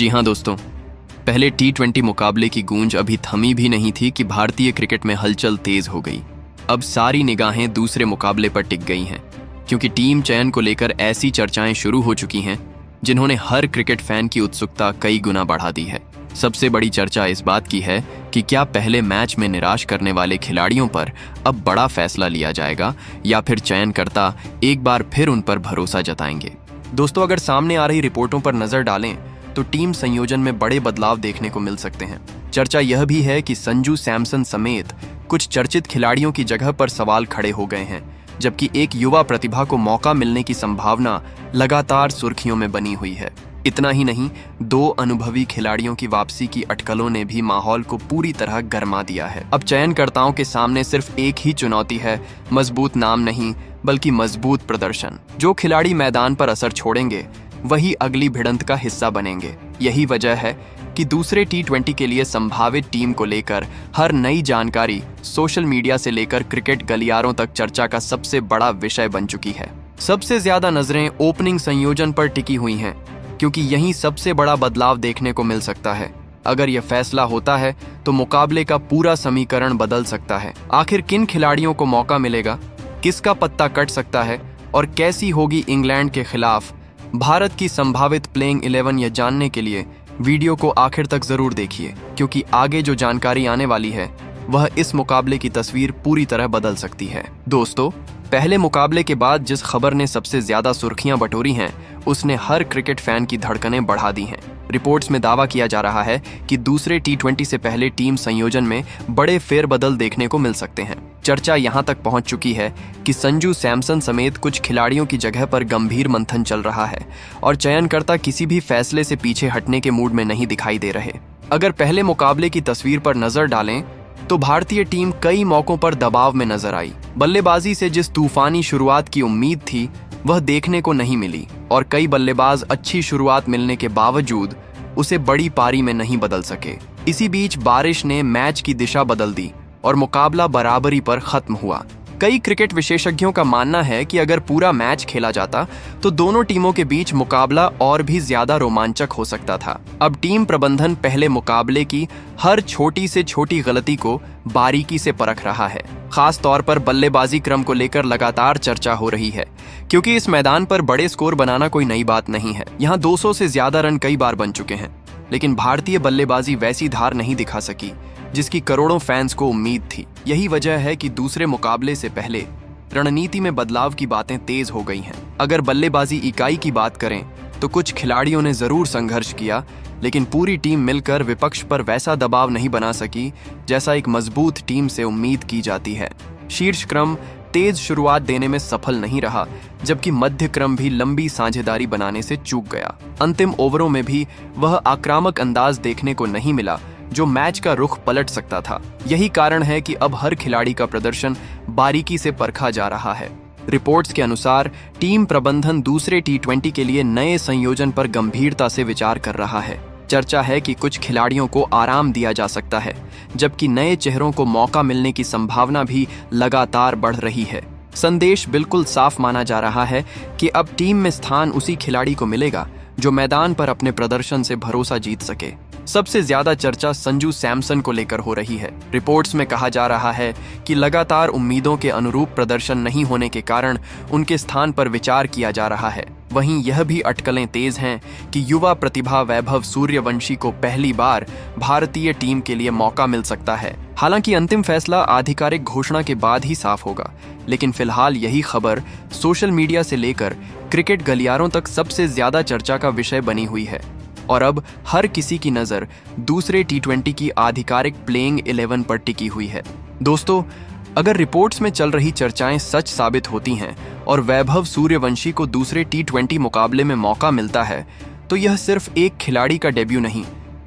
जी हाँ दोस्तों, पहले T20 मुकाबले की गूंज अभी थमी भी नहीं थी कि भारतीय क्रिकेट में हलचल तेज हो गई। अब सारी निगाहें दूसरे मुकाबले पर टिक गई हैं, क्योंकि टीम चयन को लेकर ऐसी चर्चाएं शुरू हो चुकी हैं जिन्होंने हर क्रिकेट फैन की उत्सुकता कई गुना बढ़ा दी है। सबसे बड़ी चर्चा इस बात की है कि क्या पहले मैच में निराश करने वाले खिलाड़ियों पर अब बड़ा फैसला लिया जाएगा या फिर चयनकर्ता एक बार फिर उन पर भरोसा जताएंगे। दोस्तों, अगर सामने आ रही रिपोर्टों पर नजर डालें तो टीम संयोजन में बड़े बदलाव देखने को मिल सकते हैं। चर्चा यह भी है कि संजू सैमसन समेत कुछ चर्चित खिलाड़ियों की जगह पर सवाल खड़े हो गए हैं, जबकि एक युवा प्रतिभा को मौका मिलने की संभावना लगातार सुर्खियों में बनी हुई है। इतना ही नहीं, दो अनुभवी खिलाड़ियों की वापसी की अटकलों ने भी माहौल को पूरी तरह गरमा दिया है। अब चयनकर्ताओं के सामने सिर्फ एक ही चुनौती है, मजबूत नाम नहीं बल्कि मजबूत प्रदर्शन। जो खिलाड़ी मैदान पर असर छोड़ेंगे वही अगली भिड़ंत का हिस्सा बनेंगे। यही वजह है कि दूसरे T20 के लिए संभावित टीम को लेकर हर नई जानकारी सोशल मीडिया से लेकर क्रिकेट गलियारों तक चर्चा का सबसे बड़ा विषय बन चुकी है। सबसे ज्यादा नजरें ओपनिंग संयोजन पर टिकी हुई हैं, क्योंकि यहीं सबसे बड़ा बदलाव देखने को मिल सकता है। अगर यह फैसला होता है तो मुकाबले का पूरा समीकरण बदल सकता है। आखिर किन खिलाड़ियों को मौका मिलेगा, किसका पत्ता कट सकता है और कैसी होगी इंग्लैंड के खिलाफ भारत की संभावित प्लेइंग 11 यह जानने के लिए वीडियो को आखिर तक जरूर देखिए, क्योंकि आगे जो जानकारी आने वाली है वह इस मुकाबले की तस्वीर पूरी तरह बदल सकती है। दोस्तों, पहले मुकाबले के बाद जिस खबर ने सबसे ज्यादा सुर्खियां बटोरी हैं, उसने हर क्रिकेट फैन की धड़कनें बढ़ा दी हैं। रिपोर्ट्स में दावा किया जा रहा है कि दूसरे T20 से पहले टीम संयोजन में बड़े फेरबदल देखने को मिल सकते हैं। चर्चा यहां तक पहुंच चुकी है कि संजू सैमसन समेत कुछ खिलाड़ियों की जगह पर गंभीर मंथन चल रहा है और चयनकर्ता किसी भी फैसले से पीछे हटने के मूड में नहीं दिखाई दे रहे। अगर पहले मुकाबले की तस्वीर पर नजर डालें तो भारतीय टीम कई मौकों पर दबाव में नजर आई। बल्लेबाजी से जिस तूफानी शुरुआत की उम्मीद थी वह देखने को नहीं मिली और कई बल्लेबाज अच्छी शुरुआत मिलने के बावजूद उसे बड़ी पारी में नहीं बदल सके। इसी बीच बारिश ने मैच की दिशा बदल दी और मुकाबला बराबरी पर खत्म हुआ। कई क्रिकेट विशेषज्ञों का मानना है कि अगर पूरा मैच खेला जाता तो दोनों टीमों के बीच मुकाबला और भी ज्यादा रोमांचक हो सकता था। अब टीम प्रबंधन पहले मुकाबले की हर छोटी से छोटी गलती को बारीकी से परख रहा है। खास तौर पर बल्लेबाजी क्रम को लेकर लगातार चर्चा हो रही है, क्योंकि इस मैदान पर बड़े स्कोर बनाना कोई नई बात नहीं है। यहाँ 200 से ज्यादा रन कई बार बन चुके हैं, लेकिन भारतीय बल्लेबाजी वैसी धार नहीं दिखा सकी जिसकी करोड़ों फैंस को उम्मीद थी। यही वजह है कि दूसरे मुकाबले से पहले रणनीति में बदलाव की बातें तेज हो गई हैं। अगर बल्लेबाजी इकाई की बात करें तो कुछ खिलाड़ियों ने जरूर संघर्ष किया, लेकिन पूरी टीम मिलकर विपक्ष पर वैसा दबाव नहीं बना सकी जैसा एक मजबूत टीम से उम्मीद की जाती है। शीर्ष क्रम तेज शुरुआत देने में सफल नहीं रहा, जबकि मध्य क्रम भी लंबी साझेदारी बनाने से चूक गया। अंतिम ओवरों में भी वह आक्रामक अंदाज देखने को नहीं मिला जो मैच का रुख पलट सकता था। यही कारण है कि अब हर खिलाड़ी का प्रदर्शन बारीकी से परखा जा रहा है। रिपोर्ट्स के अनुसार टीम प्रबंधन दूसरे T20 के लिए नए संयोजन पर गंभीरता से विचार कर रहा है। चर्चा है कि कुछ खिलाड़ियों को आराम दिया जा सकता है, जबकि नए चेहरों को मौका मिलने की संभावना भी लगातार बढ़ रही है। संदेश बिल्कुल साफ माना जा रहा है कि अब टीम में स्थान उसी खिलाड़ी को मिलेगा जो मैदान पर अपने प्रदर्शन से भरोसा जीत सके। सबसे ज्यादा चर्चा संजू सैमसन को लेकर हो रही है। रिपोर्ट्स में कहा जा रहा है कि लगातार उम्मीदों के अनुरूप प्रदर्शन नहीं होने के कारण उनके स्थान पर विचार किया जा रहा है। वहीं यह भी अटकलें तेज हैं कि युवा प्रतिभा वैभव सूर्यवंशी को पहली बार भारतीय टीम के लिए मौका मिल सकता है। हालांकि अंतिम फैसला आधिकारिक घोषणा के बाद ही साफ होगा, लेकिन फिलहाल यही खबर सोशल मीडिया से लेकर क्रिकेट गलियारों तक सबसे ज्यादा चर्चा का विषय बनी हुई है। और अब हर किसी की नजर दूसरे T20 की आधिकारिक प्लेइंग 11 पर टिकी हुई है। दोस्तों, अगर रिपोर्ट्स में चल रही चर्चाएं सच साबित होती हैं और वैभव सूर्यवंशी को दूसरे T20 मुकाबले में मौका मिलता है, तो यह सिर्फ एक खिलाड़ी का डेब्यू नहीं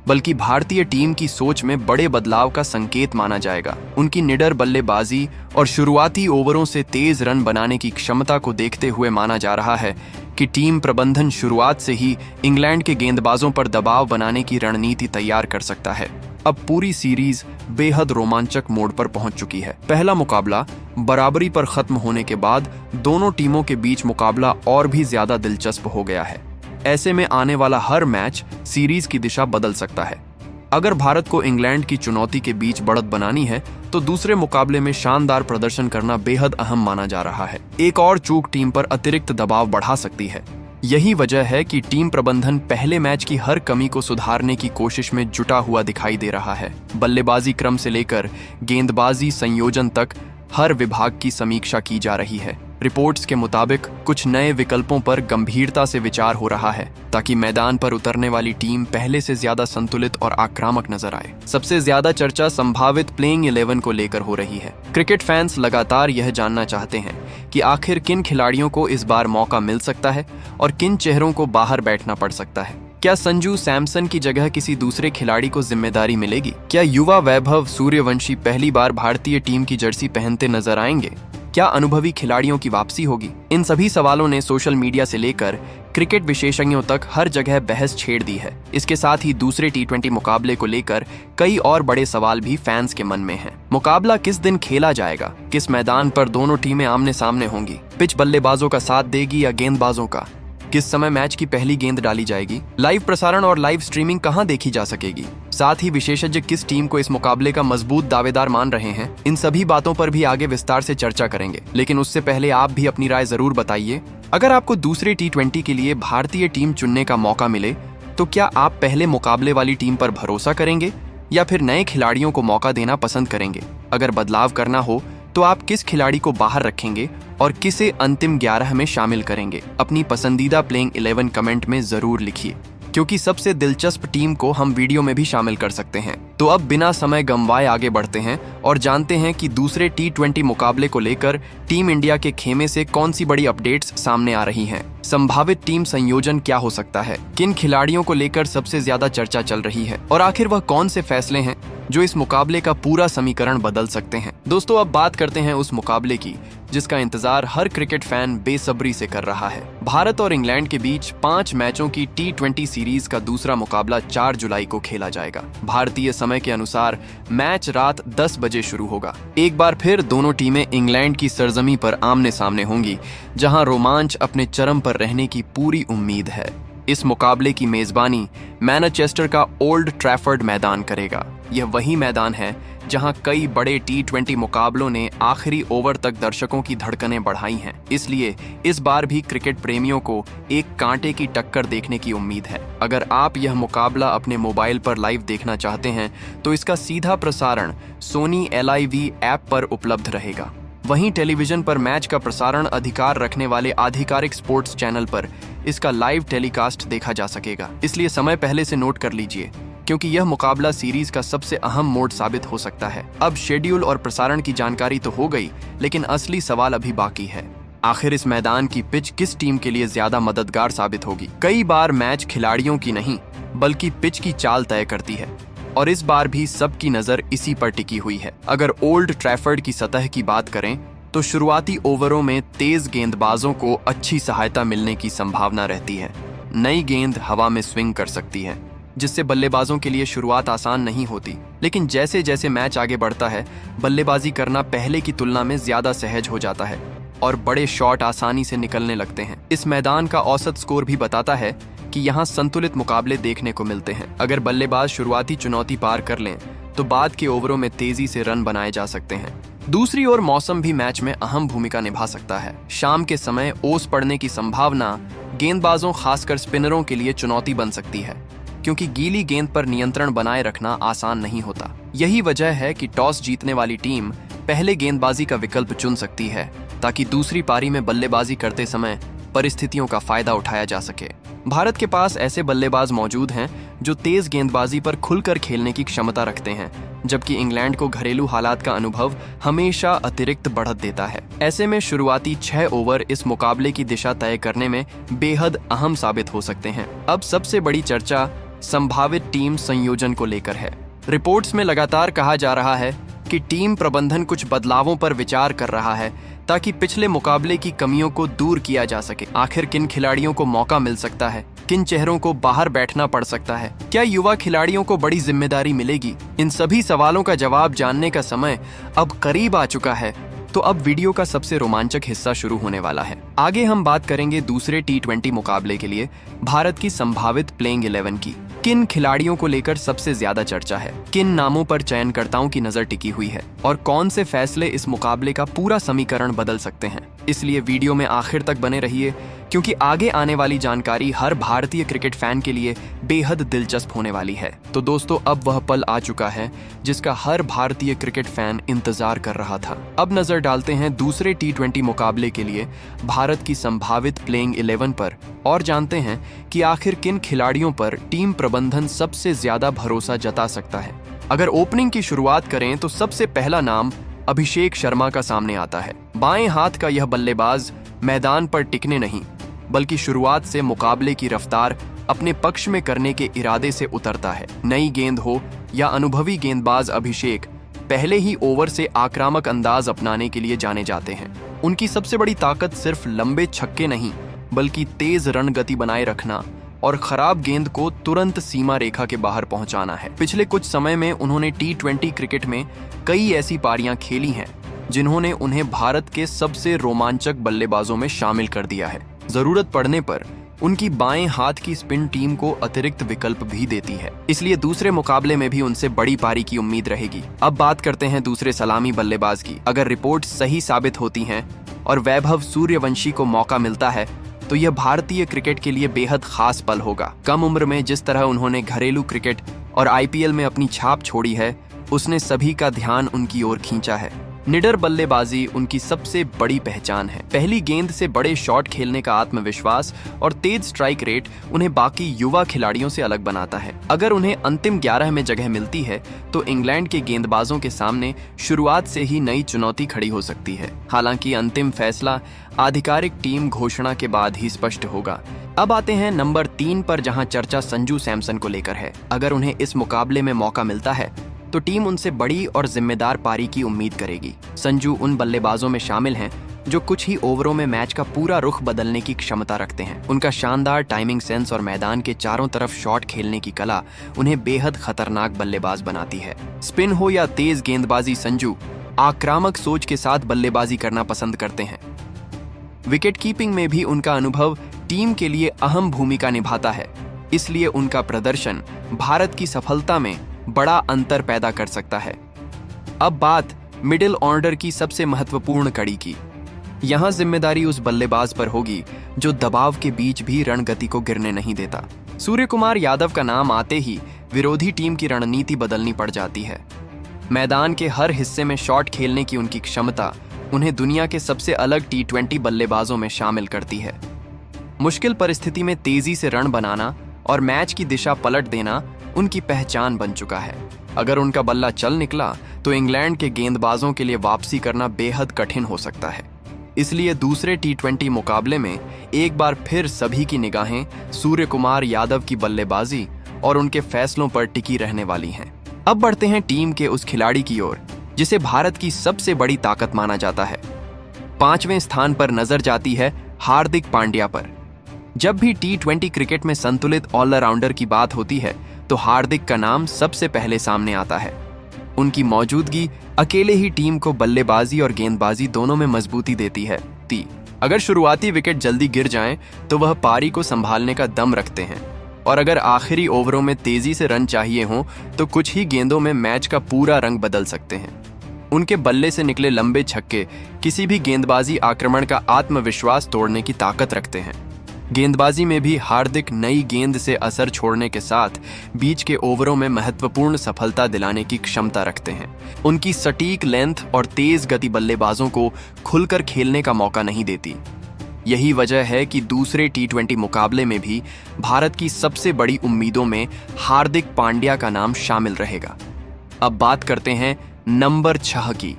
बल्कि भारतीय टीम की सोच में बड़े बदलाव का संकेत माना जाएगा। उनकी निडर बल्लेबाजी और शुरुआती ओवरों से तेज रन बनाने की क्षमता को देखते हुए माना जा रहा है कि टीम प्रबंधन शुरुआत से ही इंग्लैंड के गेंदबाजों पर दबाव बनाने की रणनीति तैयार कर सकता है। अब पूरी सीरीज बेहद रोमांचक मोड़ पर पहुंच चुकी है। पहला मुकाबला बराबरी पर खत्म होने के बाद दोनों टीमों के बीच मुकाबला और भी ज्यादा दिलचस्प हो गया है। ऐसे में आने वाला हर मैच सीरीज की दिशा बदल सकता है। अगर भारत को इंग्लैंड की चुनौती के बीच बढ़त बनानी है तो दूसरे मुकाबले में शानदार प्रदर्शन करना बेहद अहम माना जा रहा है। एक और चूक टीम पर अतिरिक्त दबाव बढ़ा सकती है। यही वजह है कि टीम प्रबंधन पहले मैच की हर कमी को सुधारने की कोशिश में जुटा हुआ दिखाई दे रहा है। बल्लेबाजी क्रम से लेकर गेंदबाजी संयोजन तक हर विभाग की समीक्षा की जा रही है। रिपोर्ट्स के मुताबिक कुछ नए विकल्पों पर गंभीरता से विचार हो रहा है ताकि मैदान पर उतरने वाली टीम पहले से ज्यादा संतुलित और आक्रामक नजर आए। सबसे ज्यादा चर्चा संभावित प्लेइंग 11 को लेकर हो रही है। क्रिकेट फैंस लगातार यह जानना चाहते हैं कि आखिर किन खिलाड़ियों को इस बार मौका मिल सकता है और किन चेहरों को बाहर बैठना पड़ सकता है। क्या संजू सैमसन की जगह किसी दूसरे खिलाड़ी को जिम्मेदारी मिलेगी? क्या युवा वैभव सूर्यवंशी पहली बार भारतीय टीम की जर्सी पहनते नजर आएंगे? क्या अनुभवी खिलाड़ियों की वापसी होगी? इन सभी सवालों ने सोशल मीडिया से लेकर क्रिकेट विशेषज्ञों तक हर जगह बहस छेड़ दी है। इसके साथ ही दूसरे T20 मुकाबले को लेकर कई और बड़े सवाल भी फैंस के मन में हैं। मुकाबला किस दिन खेला जाएगा? किस मैदान पर दोनों टीमें आमने सामने होंगी? पिच बल्लेबाजों का साथ देगी या गेंदबाजों का? किस समय मैच की पहली गेंद डाली जाएगी? लाइव प्रसारण और लाइव स्ट्रीमिंग कहां देखी जा सकेगी? साथ ही विशेषज्ञ किस टीम को इस मुकाबले का मजबूत दावेदार मान रहे हैं? इन सभी बातों पर भी आगे विस्तार से चर्चा करेंगे, लेकिन उससे पहले आप भी अपनी राय जरूर बताइए। अगर आपको दूसरे T20 के लिए भारतीय टीम चुनने का मौका मिले तो क्या आप पहले मुकाबले वाली टीम पर भरोसा करेंगे या फिर नए खिलाड़ियों को मौका देना पसंद करेंगे? अगर बदलाव करना हो तो आप किस खिलाड़ी को बाहर रखेंगे और किसे अंतिम 11 में शामिल करेंगे? अपनी पसंदीदा प्लेइंग 11 कमेंट में जरूर लिखिए, क्योंकि सबसे दिलचस्प टीम को हम वीडियो में भी शामिल कर सकते हैं। तो अब बिना समय गंवाए आगे बढ़ते हैं और जानते हैं कि दूसरे T20 मुकाबले को लेकर टीम इंडिया के खेमे से कौन सी बड़ी अपडेट्स सामने आ रही हैं। संभावित टीम संयोजन क्या हो सकता है? किन खिलाड़ियों को लेकर सबसे ज्यादा चर्चा चल रही है? और आखिर वह कौन से फैसले हैं जो इस मुकाबले का पूरा समीकरण बदल सकते हैं? दोस्तों, अब बात करते हैं उस मुकाबले की जिसका इंतजार हर क्रिकेट फैन बेसब्री से कर रहा है। भारत और इंग्लैंड के बीच 5 मैचों की T20 सीरीज का दूसरा मुकाबला 4 जुलाई को खेला जाएगा। भारतीय समय के अनुसार मैच रात 10 बजे शुरू होगा। एक बार फिर दोनों टीमें इंग्लैंड की सरजमी पर आमने सामने होंगी, जहां रोमांच अपने चरम पर रहने की पूरी उम्मीद है। इस मुकाबले की मेजबानी मैनचेस्टर का ओल्ड ट्रैफर्ड मैदान करेगा। यह वही मैदान है जहां कई बड़े T20 मुकाबलों ने आखिरी ओवर तक दर्शकों की धड़कनें बढ़ाई हैं। इसलिए इस बार भी क्रिकेट प्रेमियों को एक कांटे की टक्कर देखने की उम्मीद है। अगर आप यह मुकाबला अपने मोबाइल पर लाइव देखना चाहते हैं तो इसका सीधा प्रसारण सोनी LIV ऐप पर उपलब्ध रहेगा। वहीं टेलीविजन पर मैच का प्रसारण अधिकार रखने वाले आधिकारिक स्पोर्ट्स चैनल पर इसका लाइव टेलीकास्ट देखा जा सकेगा। इसलिए समय पहले से नोट कर लीजिए, क्योंकि यह मुकाबला सीरीज का सबसे अहम मोड़ साबित हो सकता है। अब शेड्यूल और प्रसारण की जानकारी तो हो गई, लेकिन असली सवाल अभी बाकी है। आखिर इस मैदान की पिच किस टीम के लिए ज्यादा मददगार साबित होगी? कई बार मैच खिलाड़ियों की नहीं बल्कि पिच की चाल तय करती है, और इस बार भी सबकी नजर इसी पर टिकी हुई है। अगर ओल्ड ट्रैफर्ड की सतह की बात करें तो शुरुआती ओवरों में तेज गेंदबाजों को अच्छी सहायता मिलने की संभावना रहती है। नई गेंद हवा में स्विंग कर सकती है, जिससे बल्लेबाजों के लिए शुरुआत आसान नहीं होती। लेकिन जैसे जैसे मैच आगे बढ़ता है, बल्लेबाजी करना पहले की तुलना में ज्यादा सहज हो जाता है और बड़े शॉट आसानी से निकलने लगते हैं। इस मैदान का औसत स्कोर भी बताता है कि यहाँ संतुलित मुकाबले देखने को मिलते हैं। अगर बल्लेबाज शुरुआती चुनौती पार कर लें तो बाद के ओवरों में तेजी से रन बनाए जा सकते हैं। दूसरी ओर मौसम भी मैच में अहम भूमिका निभा सकता है। शाम के समय ओस पड़ने की संभावना गेंदबाजों, खासकर स्पिनरों के लिए चुनौती बन सकती है, क्योंकि गीली गेंद पर नियंत्रण बनाए रखना आसान नहीं होता। यही वजह है कि टॉस जीतने वाली टीम पहले गेंदबाजी का विकल्प चुन सकती है, ताकि दूसरी पारी में बल्लेबाजी करते समय परिस्थितियों का फायदा उठाया जा सके। भारत के पास ऐसे बल्लेबाज मौजूद हैं जो तेज गेंदबाजी पर खुलकर खेलने की क्षमता रखते हैं, जबकि इंग्लैंड को घरेलू हालात का अनुभव हमेशा अतिरिक्त बढ़त देता है। ऐसे में शुरुआती 6 ओवर इस मुकाबले की दिशा तय करने में बेहद अहम साबित हो सकते हैं। अब सबसे बड़ी चर्चा संभावित टीम संयोजन को लेकर है। रिपोर्ट्स में लगातार कहा जा रहा है कि टीम प्रबंधन कुछ बदलावों पर विचार कर रहा है ताकि पिछले मुकाबले की कमियों को दूर किया जा सके। आखिर किन खिलाड़ियों को मौका मिल सकता है? किन चेहरों को बाहर बैठना पड़ सकता है? क्या युवा खिलाड़ियों को बड़ी जिम्मेदारी मिलेगी? इन सभी सवालों का जवाब जानने का समय अब करीब आ चुका है। तो अब वीडियो का सबसे रोमांचक हिस्सा शुरू होने वाला है। आगे हम बात करेंगे दूसरे T20 मुकाबले के लिए भारत की संभावित प्लेइंग 11 की। किन खिलाड़ियों को लेकर सबसे ज्यादा चर्चा है, किन नामों पर चयनकर्ताओं की नजर टिकी हुई है और कौन से फैसले इस मुकाबले का पूरा समीकरण बदल सकते हैं। इसलिए वीडियो में आखिर तक बने रहिए, क्योंकि आगे आने वाली जानकारी हर भारतीय क्रिकेट फैन के लिए बेहद दिलचस्प होने वाली है। तो दोस्तों, अब वह पल आ चुका है जिसका हर भारतीय क्रिकेट फैन इंतजार कर रहा था। अब नजर डालते हैं दूसरे T20 मुकाबले के लिए भारत की संभावित प्लेइंग 11 पर और जानते हैं कि आखिर किन खिलाड़ियों पर टीम प्रबंधन सबसे ज्यादा भरोसा जता सकता है। अगर ओपनिंग की शुरुआत करें तो सबसे पहला नाम अभिषेक शर्मा का सामने आता है। बाएं हाथ का यह बल्लेबाज मैदान पर टिकने नहीं, बल्कि शुरुआत से मुकाबले की रफ्तार अपने पक्ष में करने के इरादे से उतरता है। नई गेंद हो या अनुभवी गेंदबाज, अभिषेक पहले ही ओवर से आक्रामक अंदाज अपनाने के लिए जाने जाते हैं। उनकी सबसे बड़ी ताकत सिर्फ लंबे छक्के नहीं, बल्कि तेज रन गति बनाए रखना और खराब गेंद को तुरंत सीमा रेखा के बाहर पहुंचाना है। पिछले कुछ समय में उन्होंने T20 क्रिकेट में कई ऐसी पारियां खेली हैं जिन्होंने उन्हें भारत के सबसे रोमांचक बल्लेबाजों में शामिल कर दिया है। जरूरत पड़ने पर उनकी बाएं हाथ की स्पिन टीम को अतिरिक्त विकल्प भी देती है, इसलिए दूसरे मुकाबले में भी उनसे बड़ी पारी की उम्मीद रहेगी। अब बात करते हैं दूसरे सलामी बल्लेबाज की। अगर रिपोर्ट सही साबित होती हैं और वैभव सूर्यवंशी को मौका मिलता है तो यह भारतीय क्रिकेट के लिए बेहद खास पल होगा। कम उम्र में जिस तरह उन्होंने घरेलू क्रिकेट और IPL में अपनी छाप छोड़ी है, उसने सभी का ध्यान उनकी ओर खींचा है। निडर बल्लेबाजी उनकी सबसे बड़ी पहचान है। पहली गेंद से बड़े शॉट खेलने का आत्मविश्वास और तेज स्ट्राइक रेट उन्हें बाकी युवा खिलाड़ियों से अलग बनाता है। अगर उन्हें अंतिम 11 में जगह मिलती है तो इंग्लैंड के गेंदबाजों के सामने शुरुआत से ही नई चुनौती खड़ी हो सकती है। हालांकि अंतिम फैसला आधिकारिक टीम घोषणा के बाद ही स्पष्ट होगा। अब आते हैं नंबर 3 पर, जहां चर्चा संजू सैमसन को लेकर है। अगर उन्हें इस मुकाबले में मौका मिलता है तो टीम उनसे बड़ी और जिम्मेदार पारी की उम्मीद करेगी। संजू उन बल्लेबाजों में शामिल हैं जो कुछ ही ओवरों में मैच का पूरा रुख बदलने की क्षमता रखते हैं। उनका शानदार टाइमिंग सेंस और मैदान के चारों तरफ शॉट खेलने की कला उन्हें बेहद खतरनाक बल्लेबाज बनाती है। स्पिन हो या तेज गेंदबाजी, संजू आक्रामक सोच के साथ बल्लेबाजी करना पसंद करते हैं। विकेट कीपिंग में भी उनका अनुभव टीम के लिए अहम भूमिका निभाता है, इसलिए उनका प्रदर्शन भारत की सफलता में बड़ा अंतर पैदा कर सकता है। अब बात मिडिल ऑर्डर की सबसे महत्वपूर्ण कड़ी की। यहां जिम्मेदारी उस बल्लेबाज पर होगी जो दबाव के बीच भी रणगति को गिरने नहीं देता। सूर्यकुमार यादव का नाम आते ही विरोधी टीम की रणनीति बदलनी पड़ जाती है। मैदान के हर हिस्से में शॉट खेलने की उनकी क्षमता उन्हें दुनिया के सबसे अलग T20 बल्लेबाजों में शामिल करती है। मुश्किल परिस्थिति में तेजी से रन बनाना और मैच की दिशा पलट देना उनकी पहचान बन चुका है। अगर उनका बल्ला चल निकला तो इंग्लैंड के गेंदबाजों के लिए वापसी करना बेहद कठिन हो सकता है। इसलिए दूसरे T20 मुकाबले में एक बार फिर सभी की निगाहें सूर्यकुमार यादव की बल्लेबाजी और उनके फैसलों पर टिकी रहने वाली हैं। अब बढ़ते हैं टीम के उस खिलाड़ी की ओर जिसे भारत की सबसे बड़ी ताकत माना जाता है। 5वें स्थान पर नजर जाती है हार्दिक पांड्या पर। जब भी T20 क्रिकेट में संतुलित ऑलराउंडर की बात होती है तो हार्दिक का नाम सबसे पहले सामने आता है। उनकी मौजूदगी अकेले ही टीम को बल्लेबाजी और गेंदबाजी दोनों में मजबूती देती है। अगर शुरुआती विकेट जल्दी गिर जाएं तो वह पारी को संभालने का दम रखते हैं, और अगर आखिरी ओवरों में तेजी से रन चाहिए हों तो कुछ ही गेंदों में मैच का पूरा रंग बदल सकते हैं। उनके बल्ले से निकले लंबे छक्के किसी भी गेंदबाजी आक्रमण का आत्मविश्वास तोड़ने की ताकत रखते हैं। गेंदबाजी में भी हार्दिक नई गेंद से असर छोड़ने के साथ बीच के ओवरों में महत्वपूर्ण सफलता दिलाने की क्षमता रखते हैं। उनकी सटीक लेंथ और तेज गति बल्लेबाजों को खुलकर खेलने का मौका नहीं देती। यही वजह है कि दूसरे T20 मुकाबले में भी भारत की सबसे बड़ी उम्मीदों में हार्दिक पांड्या का नाम शामिल रहेगा। अब बात करते हैं नंबर 6 की,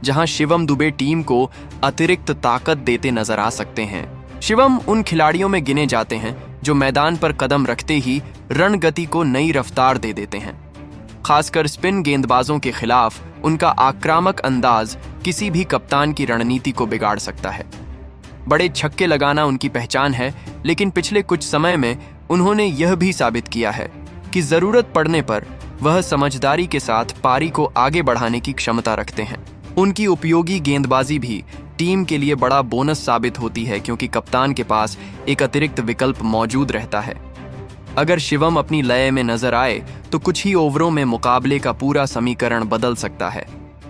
जहां शिवम दुबे टीम को अतिरिक्त ताकत देते नजर आ सकते हैं। शिवम उन खिलाड़ियों में गिने जाते हैं जो मैदान पर कदम रखते ही रणगति को नई रफ्तार दे देते हैं। खासकर स्पिन गेंदबाजों के खिलाफ उनका आक्रामक अंदाज किसी भी कप्तान की रणनीति को बिगाड़ सकता है। बड़े छक्के लगाना उनकी पहचान है, लेकिन पिछले कुछ समय में उन्होंने यह भी साबित किया है कि जरूरत पड़ने पर वह समझदारी के साथ पारी को आगे बढ़ाने की क्षमता रखते हैं। उनकी उपयोगी गेंदबाजी भी टीम के लिए बड़ा बोनस साबित होती है, क्योंकि कप्तान के पास एक अतिरिक्त विकल्प मौजूद रहता है। अगर शिवम अपनी लय में नजर आए तो कुछ ही ओवरों में मुकाबले का पूरा समीकरण बदल सकता है।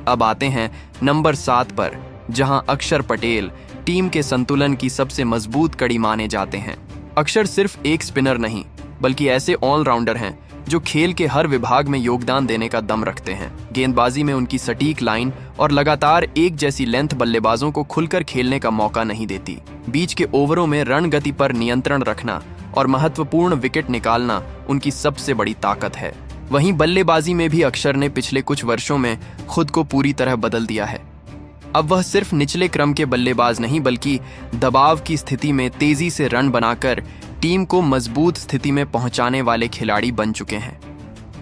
अब आते हैं नंबर 7 पर, जहां अक्षर पटेल टीम के संतुलन की सबसे मजबूत कड़ी माने जाते हैं। अक्षर सिर्फ एक स्पिनर नहीं, बल्कि ऐसे ऑलराउंडर हैं जो खेल के हर विभाग में योगदान देने का दम रखते हैं। गेंदबाजी में उनकी सटीक लाइन और लगातार एक जैसी लेंथ बल्लेबाजों को खुलकर खेलने का मौका नहीं देती। बीच के ओवरों में रन गति पर नियंत्रण रखना और महत्वपूर्ण विकेट निकालना उनकी सबसे बड़ी ताकत है। वहीं बल्लेबाजी में भी अक्षर ने पिछले कुछ वर्षों में खुद को पूरी तरह बदल दिया है। अब वह सिर्फ निचले क्रम के बल्लेबाज नहीं, बल्कि दबाव की स्थिति में तेजी से रन बनाकर टीम को मजबूत स्थिति में पहुंचाने वाले खिलाड़ी बन चुके हैं।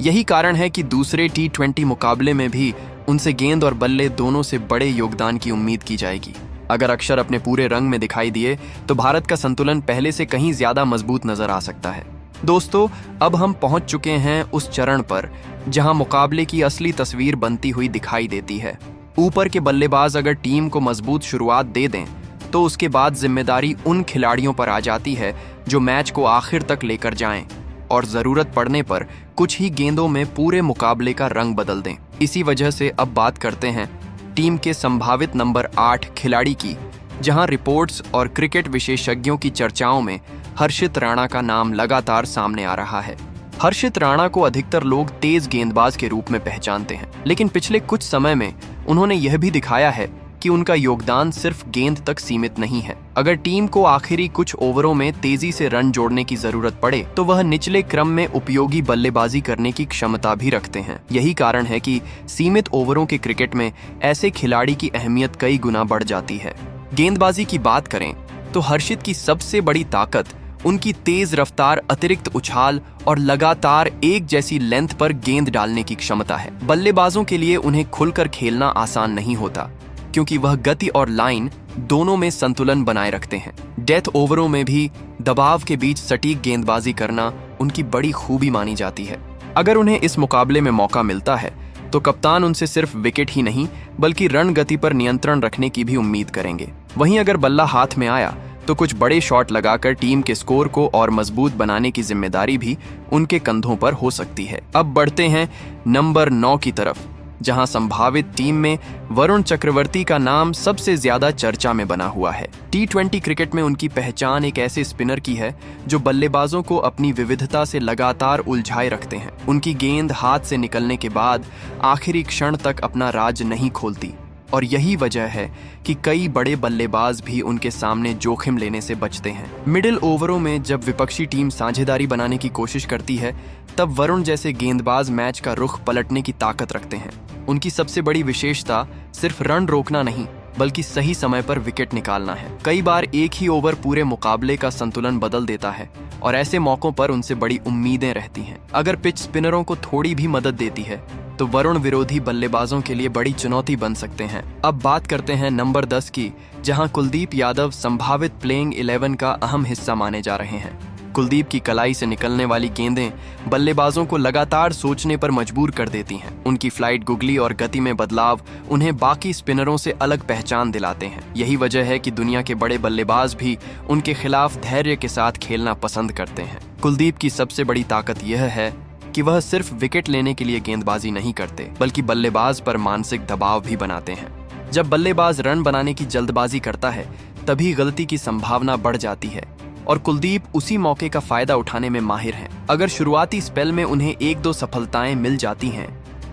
यही कारण है कि दूसरे T20 मुकाबले में भी उनसे गेंद और बल्ले दोनों से बड़े योगदान की उम्मीद की जाएगी। अगर अक्षर अपने पूरे रंग में दिखाई दिए तो भारत का संतुलन पहले से कहीं ज्यादा मजबूत नजर आ सकता है। दोस्तों, अब हम पहुंच चुके हैं उस चरण पर जहां मुकाबले की असली तस्वीर बनती हुई दिखाई देती है। ऊपर के बल्लेबाज अगर टीम को मजबूत शुरुआत दे दें तो उसके बाद जिम्मेदारी उन खिलाड़ियों पर आ जाती है जो मैच को आखिर तक लेकर जाएं और जरूरत पड़ने पर कुछ ही गेंदों में पूरे मुकाबले का रंग बदल दें। इसी वजह से अब बात करते हैं टीम के संभावित नंबर 8 खिलाड़ी की, जहां रिपोर्ट्स और क्रिकेट विशेषज्ञों की चर्चाओं में हर्षित राणा का नाम लगातार सामने आ रहा है। हर्षित राणा को अधिकतर लोग तेज गेंदबाज के रूप में पहचानते हैं, लेकिन पिछले कुछ समय में उन्होंने यह भी दिखाया है कि उनका योगदान सिर्फ गेंद तक सीमित नहीं है। अगर टीम को आखिरी कुछ ओवरों में तेजी से रन जोड़ने की जरूरत पड़े तो वह निचले क्रम में उपयोगी बल्लेबाजी करने की क्षमता भी रखते हैं। यही कारण है कि सीमित ओवरों के क्रिकेट में ऐसे खिलाड़ी की अहमियत कई गुना बढ़ जाती है। गेंदबाजी की बात करें तो हर्षित की सबसे बड़ी ताकत उनकी तेज रफ्तार, अतिरिक्त उछाल और लगातार एक जैसी लेंथ पर गेंद डालने की क्षमता है। बल्लेबाजों के लिए उन्हें खुलकर खेलना आसान नहीं होता, क्योंकि वह गति और लाइन दोनों में संतुलन बनाए रखते हैं। डेथ ओवरों में भी दबाव के बीच सटीक गेंदबाजी करना उनकी बड़ी खूबी मानी जाती है। अगर उन्हें इस मुकाबले में मौका मिलता है तो कप्तान उनसे सिर्फ विकेट ही नहीं, बल्कि रन गति पर नियंत्रण रखने की भी उम्मीद करेंगे। वहीं अगर बल्ला हाथ में आया तो कुछ बड़े शॉट लगाकर टीम के स्कोर को और मजबूत बनाने की जिम्मेदारी भी उनके कंधों पर हो सकती है। अब बढ़ते हैं नंबर 9 की तरफ, जहां संभावित टीम में वरुण चक्रवर्ती का नाम सबसे ज्यादा चर्चा में बना हुआ है। T20 क्रिकेट में उनकी पहचान एक ऐसे स्पिनर की है जो बल्लेबाजों को अपनी विविधता से लगातार उलझाए रखते हैं। उनकी गेंद हाथ से निकलने के बाद आखिरी क्षण तक अपना राज नहीं खोलती, और यही वजह है कि कई बड़े बल्लेबाज भी उनके सामने जोखिम लेने से बचते हैं। मिडिल ओवरों में जब विपक्षी टीम साझेदारी बनाने की कोशिश करती है, तब वरुण जैसे गेंदबाज मैच का रुख पलटने की ताकत रखते हैं। उनकी सबसे बड़ी विशेषता सिर्फ रन रोकना नहीं, बल्कि सही समय पर विकेट निकालना है। कई बार एक ही ओवर पूरे मुकाबले का संतुलन बदल देता है, और ऐसे मौकों पर उनसे बड़ी उम्मीदें रहती हैं। अगर पिच स्पिनरों को थोड़ी भी मदद देती है तो वरुण विरोधी बल्लेबाजों के लिए बड़ी चुनौती बन सकते हैं। अब बात करते हैं नंबर 10 की, जहां कुलदीप यादव संभावित प्लेइंग 11 का अहम हिस्सा माने जा रहे हैं। कुलदीप की कलाई से निकलने वाली गेंदें बल्लेबाजों को लगातार सोचने पर मजबूर कर देती हैं। उनकी फ्लाइट गुगली और गति में बदलाव उन्हें बाकी स्पिनरों से अलग पहचान दिलाते हैं। यही वजह है कि दुनिया के बड़े बल्लेबाज भी उनके खिलाफ धैर्य के साथ खेलना पसंद करते हैं। कुलदीप की सबसे बड़ी ताकत यह है कि वह सिर्फ विकेट लेने के लिए गेंदबाजी नहीं करते, बल्कि बल्लेबाज पर मानसिक दबाव भी बनाते हैं। जब बल्लेबाज रन बनाने की जल्दबाजी करता है, तभी गलती की संभावना बढ़ जाती है, और कुलदीप उसी मौके का फायदा उठाने में माहिर हैं। अगर शुरुआती स्पेल में उन्हें 1-2 सफलताएं मिल जाती हैं,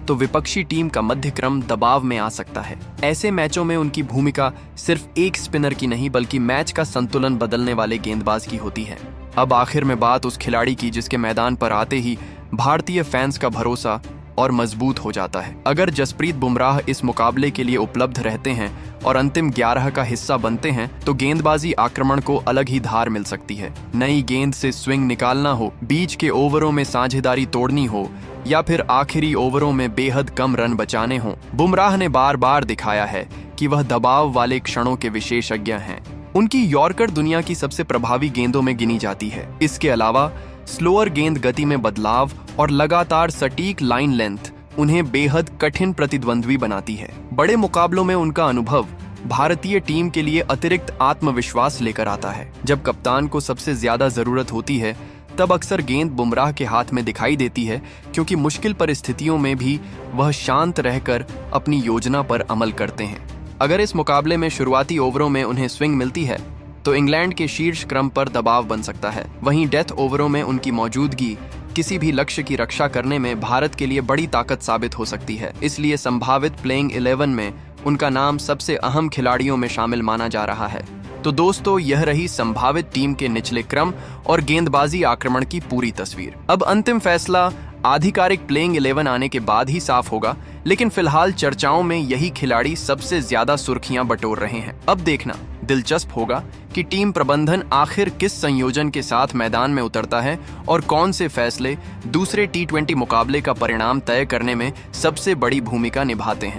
तो विपक्षी टीम का मध्य क्रम दबाव में आ सकता है। ऐसे मैचों में उनकी भूमिका सिर्फ एक स्पिनर की नहीं, बल्कि मैच का संतुलन बदलने वाले गेंदबाज की होती है। अब आखिर में बात उस खिलाड़ी की जिसके मैदान पर आते ही भारतीय फैंस का भरोसा और मजबूत हो जाता है। अगर जसप्रीत बुमराह इस मुकाबले के लिए उपलब्ध रहते हैं और अंतिम 11 का हिस्सा बनते हैं, तो गेंदबाजी आक्रमण को अलग ही धार मिल सकती है। नई गेंद से स्विंग निकालना हो, बीच के ओवरों में साझेदारी तोड़नी हो, या फिर आखिरी ओवरों में बेहद कम रन बचाने हों, बुमराह ने बार बार दिखाया है कि वह दबाव वाले क्षणों के विशेषज्ञ हैं। उनकी यॉर्कर दुनिया की सबसे प्रभावी गेंदों में गिनी जाती है। इसके अलावा स्लोअर गेंद गति में बदलाव और लगातार सटीक लाइन लेंथ उन्हें बेहद कठिन प्रतिद्वंद्वी बनाती है। बड़े मुकाबलों में उनका अनुभव भारतीय टीम के लिए अतिरिक्त आत्मविश्वास लेकर आता है। जब कप्तान को सबसे ज्यादा जरूरत होती है तब अक्सर गेंद बुमराह के हाथ में दिखाई देती है, क्योंकि मुश्किल परिस्थितियों में भी वह शांत रहकर अपनी योजना पर अमल करते हैं। अगर इस मुकाबले में शुरुआती ओवरों में उन्हें स्विंग मिलती है तो इंग्लैंड के शीर्ष क्रम पर दबाव बन सकता है। वहीं डेथ ओवरों में उनकी मौजूदगी किसी भी लक्ष्य की रक्षा करने में भारत के लिए बड़ी ताकत साबित हो सकती है। इसलिए संभावित प्लेइंग 11 में उनका नाम सबसे अहम खिलाड़ियों में शामिल माना जा रहा है। तो दोस्तों, यह रही संभावित टीम के निचले क्रम और गेंदबाजी आक्रमण की पूरी तस्वीर। अब अंतिम फैसला आधिकारिक प्लेइंग 11 आने के बाद ही साफ होगा, लेकिन फिलहाल चर्चाओं में यही खिलाड़ी सबसे ज्यादा सुर्खियां बटोर रहे हैं। अब देखना दिलचस्प होगा कि टीम प्रबंधन आखिर किस संयोजन के साथ मैदान में उतरता है और कौन से फैसले दूसरे T20 मुकाबले का परिणाम तय करने में सबसे बड़ी भूमिका निभाते हैं।